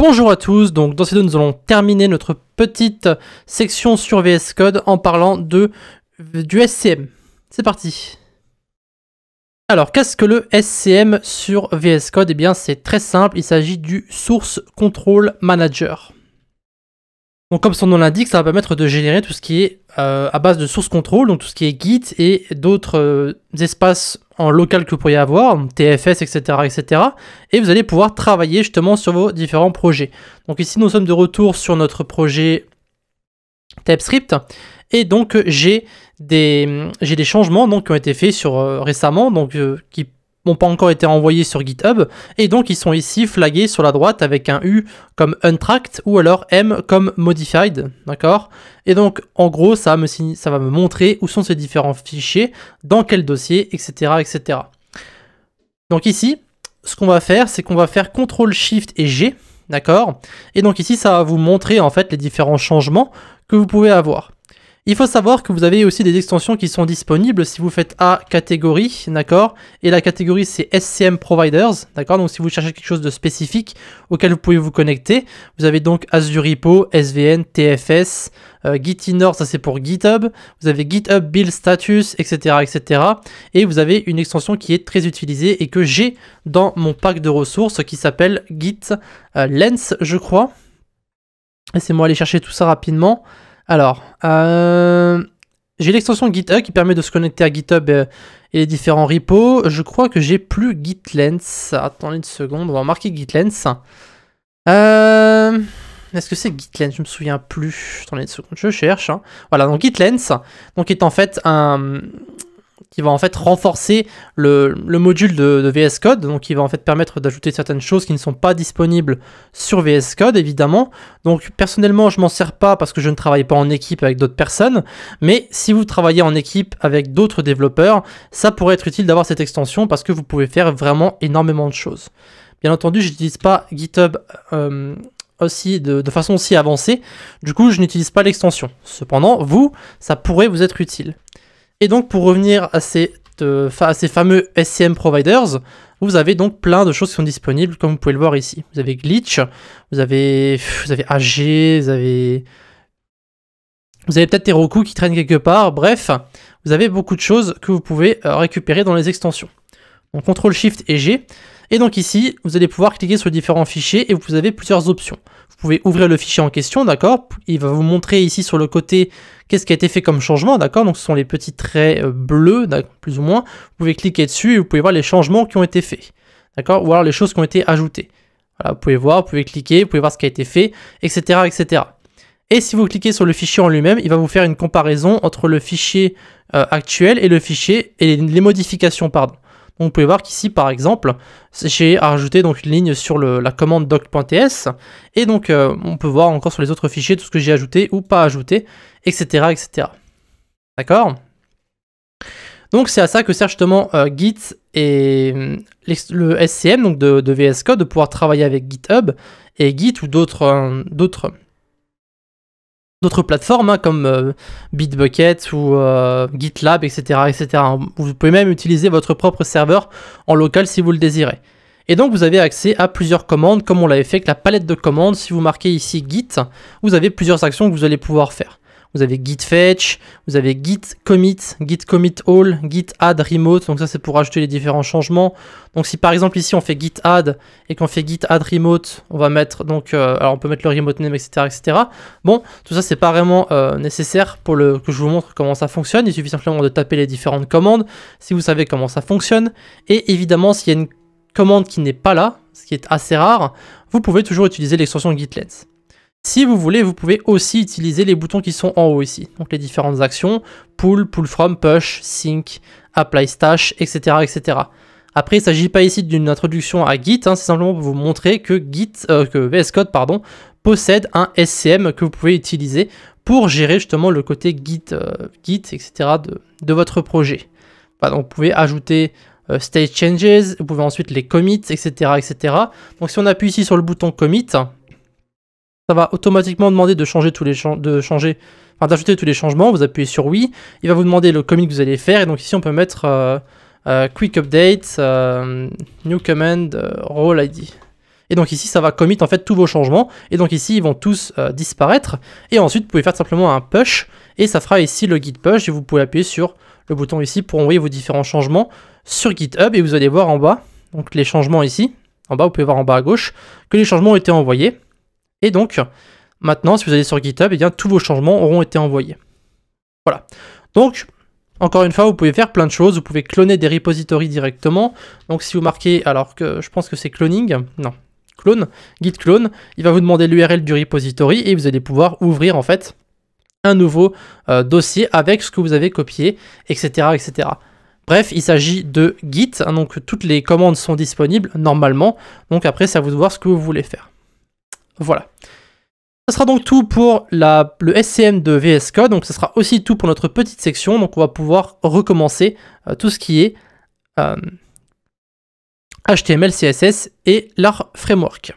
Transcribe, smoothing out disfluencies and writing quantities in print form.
Bonjour à tous, donc dans cette vidéo nous allons terminer notre petite section sur VS Code en parlant du SCM. C'est parti. Alors qu'est-ce que le SCM sur VS Code? Eh bien c'est très simple, il s'agit du Source Control Manager. Donc comme son nom l'indique, ça va permettre de générer tout ce qui est à base de source control, donc tout ce qui est Git et d'autres espaces en local que vous pourriez avoir, TFS, etc., etc. Et vous allez pouvoir travailler justement sur vos différents projets. Donc ici nous sommes de retour sur notre projet TypeScript et donc j'ai des changements donc, qui ont été faits récemment, donc qui n'ont pas encore été envoyés sur GitHub, et donc ils sont ici flagués sur la droite avec un U comme untracked ou alors M comme modified, d'accord? Et donc en gros ça va me montrer où sont ces différents fichiers, dans quel dossier, etc., etc. Donc ici, ce qu'on va faire, c'est qu'on va faire CTRL SHIFT et G, d'accord? Et donc ici ça va vous montrer en fait les différents changements que vous pouvez avoir. Il faut savoir que vous avez aussi des extensions qui sont disponibles si vous faites A catégorie, d'accord? Et la catégorie c'est SCM Providers, d'accord? Donc si vous cherchez quelque chose de spécifique auquel vous pouvez vous connecter, vous avez donc Azure Repo, SVN, TFS, Gitinor, ça c'est pour GitHub, vous avez GitHub Build Status, etc., etc. Et vous avez une extension qui est très utilisée et que j'ai dans mon pack de ressources qui s'appelle Git Lens, je crois. Laissez-moi aller chercher tout ça rapidement. Alors, j'ai l'extension GitHub qui permet de se connecter à GitHub et les différents repos. Je crois que j'ai plus GitLens. Attendez une seconde, on va marquer GitLens. Est-ce que c'est GitLens? Je me souviens plus. Attendez une seconde, je cherche. Hein. Voilà, donc GitLens, donc est en fait qui va en fait renforcer le module de VS Code, donc qui va en fait permettre d'ajouter certaines choses qui ne sont pas disponibles sur VS Code, évidemment. Donc personnellement, je m'en sers pas parce que je ne travaille pas en équipe avec d'autres personnes, mais si vous travaillez en équipe avec d'autres développeurs, ça pourrait être utile d'avoir cette extension parce que vous pouvez faire vraiment énormément de choses. Bien entendu, je n'utilise pas GitHub aussi de façon aussi avancée, du coup je n'utilise pas l'extension. Cependant, ça pourrait vous être utile. Et donc pour revenir à ces fameux SCM Providers, vous avez donc plein de choses qui sont disponibles, comme vous pouvez le voir ici. Vous avez Glitch, vous avez AG, vous avez peut-être Heroku qui traîne quelque part, bref, vous avez beaucoup de choses que vous pouvez récupérer dans les extensions. Donc CTRL SHIFT et G, et donc ici, vous allez pouvoir cliquer sur différents fichiers et vous avez plusieurs options. Vous pouvez ouvrir le fichier en question, d'accord? Il va vous montrer ici sur le côté qu'est-ce qui a été fait comme changement, d'accord? Donc ce sont les petits traits bleus, plus ou moins. Vous pouvez cliquer dessus et vous pouvez voir les changements qui ont été faits, d'accord? Ou alors les choses qui ont été ajoutées. Voilà, vous pouvez voir, vous pouvez cliquer, vous pouvez voir ce qui a été fait, etc., etc. Et si vous cliquez sur le fichier en lui-même, il va vous faire une comparaison entre le fichier actuel et le fichier et les modifications, pardon. Donc vous pouvez voir qu'ici par exemple j'ai rajouté donc une ligne sur la commande doc.ts et donc on peut voir encore sur les autres fichiers tout ce que j'ai ajouté ou pas ajouté, etc., etc. D'accord? Donc c'est à ça que sert justement Git et le SCM donc de VS Code, de pouvoir travailler avec GitHub et Git ou d'autres plateformes hein, comme Bitbucket ou GitLab, etc., etc. Vous pouvez même utiliser votre propre serveur en local si vous le désirez. Et donc vous avez accès à plusieurs commandes comme on l'avait fait avec la palette de commandes. Si vous marquez ici Git, vous avez plusieurs actions que vous allez pouvoir faire. Vous avez git fetch, vous avez git commit all, git add remote, donc ça c'est pour ajouter les différents changements. Donc si par exemple ici on fait git add et qu'on fait git add remote, on va mettre donc, alors on peut mettre le remote name, etc., etc. Bon, tout ça c'est pas vraiment nécessaire pour que je vous montre comment ça fonctionne. Il suffit simplement de taper les différentes commandes si vous savez comment ça fonctionne. Et évidemment s'il y a une commande qui n'est pas là, ce qui est assez rare, vous pouvez toujours utiliser l'extension GitLens. Si vous voulez, vous pouvez aussi utiliser les boutons qui sont en haut ici. Donc les différentes actions, pull, pull from, push, sync, apply stash, etc., etc. Après, il ne s'agit pas ici d'une introduction à Git, hein, c'est simplement pour vous montrer que VS Code possède un SCM que vous pouvez utiliser pour gérer justement le côté Git, etc. de votre projet. Voilà, donc vous pouvez ajouter state changes, vous pouvez ensuite les commits, etc., etc. Donc si on appuie ici sur le bouton commit, ça va automatiquement demander de d'ajouter tous les changements. Vous appuyez sur oui, il va vous demander le commit que vous allez faire, et donc ici on peut mettre quick update, new command, role ID. Et donc ici, ça va commit en fait tous vos changements. Et donc ici, ils vont tous disparaître. Et ensuite, vous pouvez faire simplement un push. Et ça fera ici le git push. Et vous pouvez appuyer sur le bouton ici pour envoyer vos différents changements sur GitHub. Et vous allez voir en bas, donc les changements ici. En bas, vous pouvez voir en bas à gauche que les changements ont été envoyés. Et donc, maintenant, si vous allez sur GitHub, eh bien, tous vos changements auront été envoyés. Voilà. Donc, encore une fois, vous pouvez faire plein de choses. Vous pouvez cloner des repositories directement. Donc, si vous marquez, alors que je pense que c'est cloning, non, clone, git clone, il va vous demander l'URL du repository et vous allez pouvoir ouvrir en fait un nouveau dossier avec ce que vous avez copié, etc., etc. Bref, il s'agit de Git, hein, donc toutes les commandes sont disponibles normalement. Donc après, c'est à vous de voir ce que vous voulez faire. Voilà. Ce sera donc tout pour le SCM de VS Code, donc ce sera aussi tout pour notre petite section, donc on va pouvoir recommencer tout ce qui est HTML, CSS et leur framework.